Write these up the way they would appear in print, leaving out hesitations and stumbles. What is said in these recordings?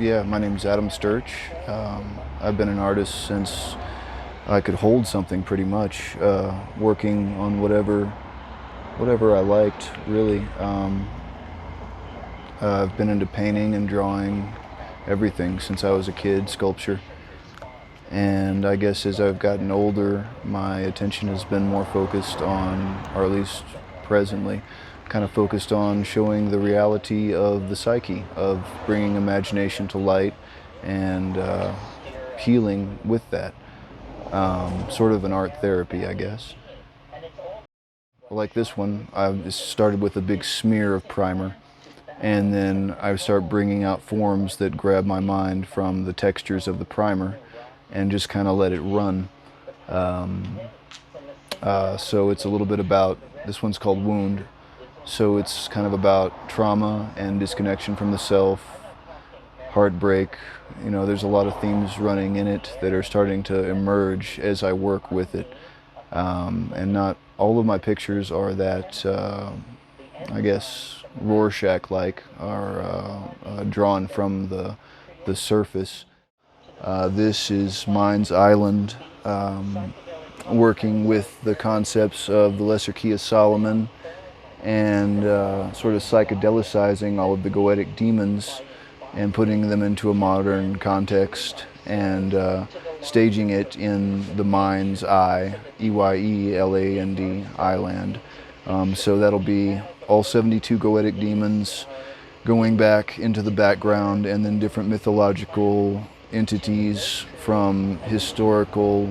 Yeah, my name's Adam Sturch. I've been an artist since I could hold something pretty much, working on whatever I liked, really. I've been into painting and drawing, everything since I was a kid, sculpture. And I guess as I've gotten older, my attention has been more focused on, or at least presently, kind of focused on showing the reality of the psyche, of bringing imagination to light and healing with that. Sort of an art therapy, I guess. Like this one, I started with a big smear of primer, and then I start bringing out forms that grab my mind from the textures of the primer and just kind of let it run. So it's a little bit about, this one's called Wound, so it's kind of about trauma and disconnection from the self, heartbreak. There's a lot of themes running in it that are starting to emerge as I work with it. And not all of my pictures are that, I guess, Rorschach-like, are drawn from the surface. This is Mind's Island, working with the concepts of the Lesser Key of Solomon and sort of psychedelicizing all of the goetic demons and putting them into a modern context and staging it in the mind's eye, EYELAND, island. So that'll be all 72 goetic demons going back into the background, and then different mythological entities from historical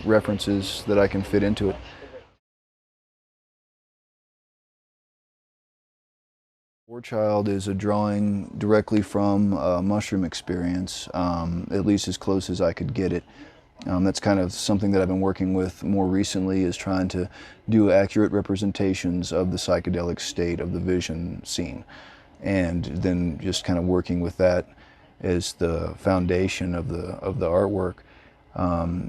references that I can fit into it. War Child is a drawing directly from a mushroom experience, at least as close as I could get it. That's kind of something that I've been working with more recently, is trying to do accurate representations of the psychedelic state of the vision scene, and then just kind of working with that as the foundation of the artwork.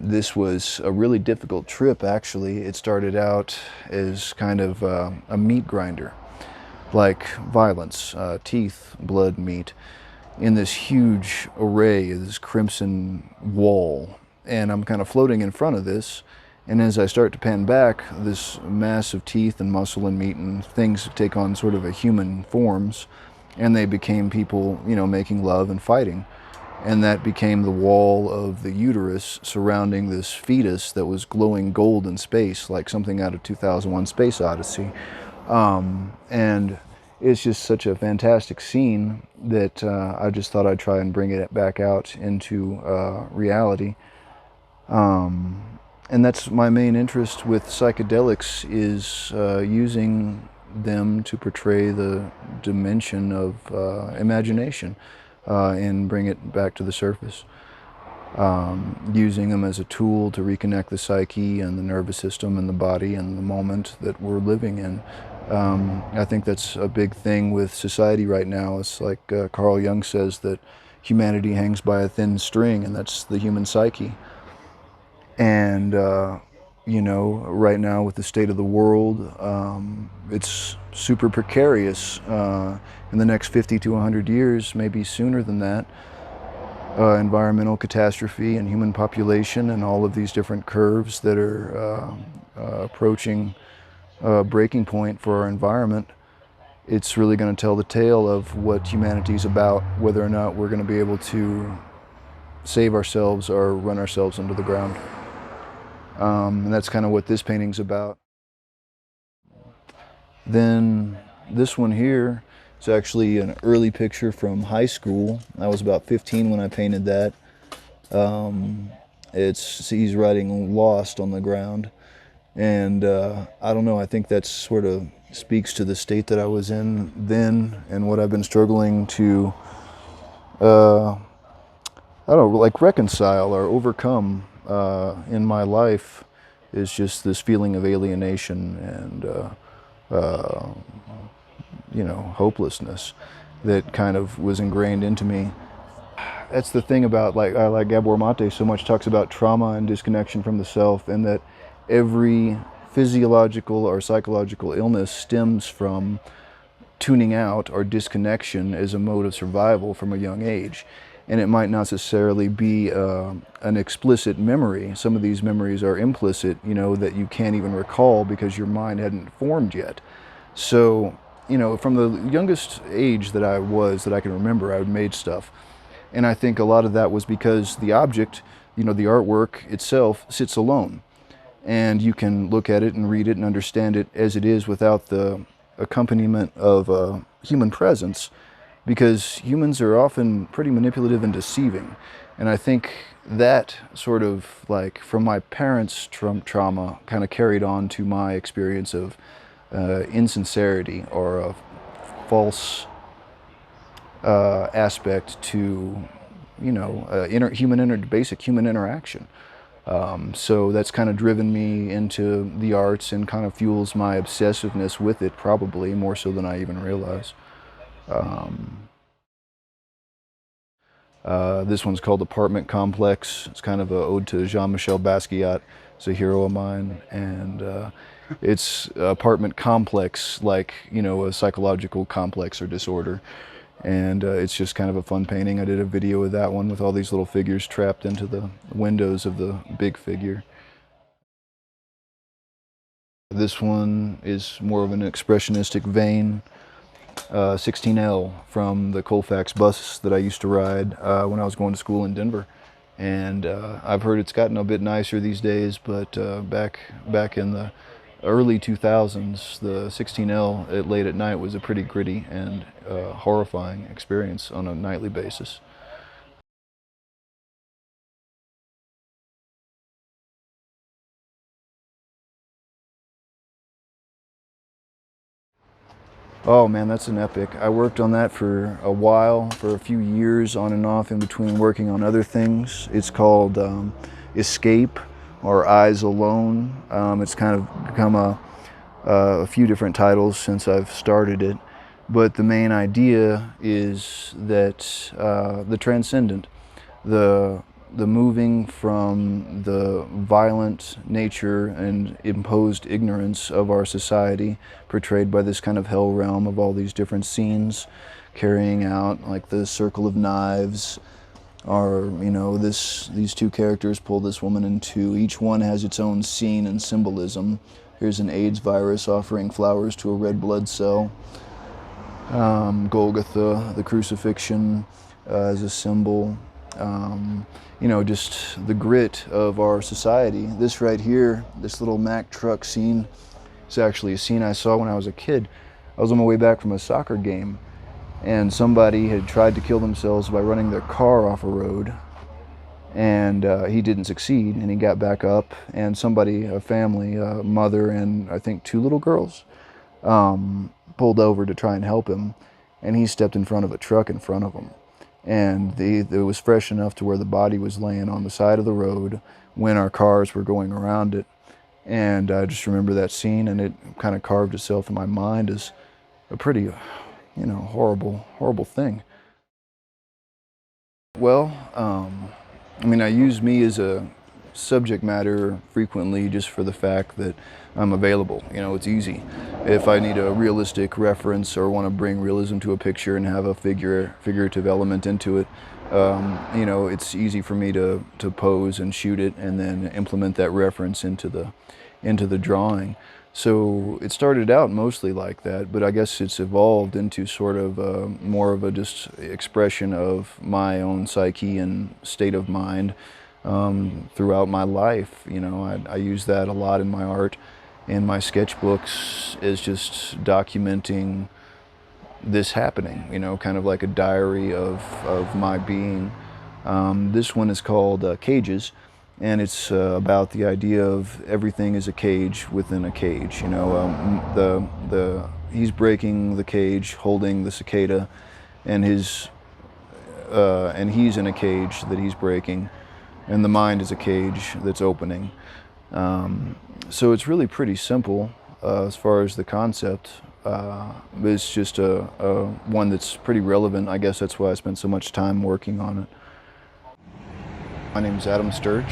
This was a really difficult trip, actually. It started out as kind of a meat grinder, like violence, teeth, blood, meat, in this huge array, this crimson wall. And I'm kind of floating in front of this, and as I start to pan back, this mass of teeth and muscle and meat and things take on sort of a human forms, and they became people, making love and fighting. And that became the wall of the uterus surrounding this fetus that was glowing gold in space, like something out of 2001 Space Odyssey. And it's just such a fantastic scene that I just thought I'd try and bring it back out into reality. And that's my main interest with psychedelics, is using them to portray the dimension of imagination and bring it back to the surface. Using them as a tool to reconnect the psyche and the nervous system and the body and the moment that we're living in. I think that's a big thing with society right now. It's like Carl Jung says that humanity hangs by a thin string, and that's the human psyche. And right now with the state of the world, it's super precarious. In the next 50 to 100 years, maybe sooner than that, environmental catastrophe and human population and all of these different curves that are approaching a breaking point for our environment, it's really going to tell the tale of what humanity's about, whether or not we're going to be able to save ourselves or run ourselves into the ground. And that's kind of what this painting's about. Then this one here is actually an early picture from high school. I was about 15 when I painted that. He's writing "Lost" on the ground. And I don't know, I think that sort of speaks to the state that I was in then and what I've been struggling to, I don't know, like reconcile or overcome in my life, is just this feeling of alienation and, hopelessness that kind of was ingrained into me. That's the thing about, I like Gabor Mate so much, talks about trauma and disconnection from the self, and that every physiological or psychological illness stems from tuning out or disconnection as a mode of survival from a young age. and it might not necessarily be an explicit memory. Some of these memories are implicit, you know, that you can't even recall because your mind hadn't formed yet. So, you know, from the youngest age that I can remember, I made stuff. And I think a lot of that was because the object, you know, the artwork itself sits alone. And you can look at it and read it and understand it as it is without the accompaniment of human presence, because humans are often pretty manipulative and deceiving. And I think that sort of, like, from my parents' trauma kind of carried on to my experience of insincerity or a false aspect to, you know, basic human interaction. So that's kind of driven me into the arts and kind of fuels my obsessiveness with it, probably more so than I even realize. This one's called Apartment Complex. It's kind of an ode to Jean-Michel Basquiat. It's a hero of mine, and it's apartment complex, like, you know, a psychological complex or disorder. And it's just kind of a fun painting. I did a video of that one with all these little figures trapped into the windows of the big figure. This one is more of an expressionistic vein. 16L from the Colfax bus that I used to ride when I was going to school in Denver. And I've heard it's gotten a bit nicer these days, but back in the early 2000s, the 16L late at night was a pretty gritty and horrifying experience on a nightly basis. Oh man, that's an epic. I worked on that for a while, for a few years on and off in between working on other things. It's called Escape or Eyes Alone. It's kind of become a few different titles since I've started it. But the main idea is that the transcendent, the moving from the violent nature and imposed ignorance of our society, portrayed by this kind of hell realm of all these different scenes carrying out, like the circle of knives, or, you know, these two characters pull this woman in two. Each one has its own scene and symbolism. Here's an AIDS virus offering flowers to a red blood cell. Golgotha, the crucifixion, as a symbol. You know, just the grit of our society. This right here, this little Mack truck scene, is actually a scene I saw when I was a kid. I was on my way back from a soccer game, and somebody had tried to kill themselves by running their car off a road, and he didn't succeed, and he got back up, and somebody, a family, a mother and I think two little girls, pulled over to try and help him, and he stepped in front of a truck in front of him. And it was fresh enough to where the body was laying on the side of the road when our cars were going around it. And I just remember that scene, and it kind of carved itself in my mind as a pretty, you know, horrible thing. Well, I mean, I use me as a subject matter frequently just for the fact that I'm available. You know, it's easy. If I need a realistic reference or want to bring realism to a picture and have a figurative element into it, you know, it's easy for me to pose and shoot it and then implement that reference into the drawing. So it started out mostly like that, but I guess it's evolved into sort of more of a just expression of my own psyche and state of mind throughout my life. You know, I use that a lot in my art, and my sketchbooks is just documenting this happening, you know, kind of like a diary of my being. This one is called Cages, and it's about the idea of everything is a cage within a cage. You know, he's breaking the cage, holding the cicada, and he's in a cage that he's breaking, and the mind is a cage that's opening. So it's really pretty simple as far as the concept. It's just a one that's pretty relevant. I guess that's why I spent so much time working on it. My name's Adam Sturch.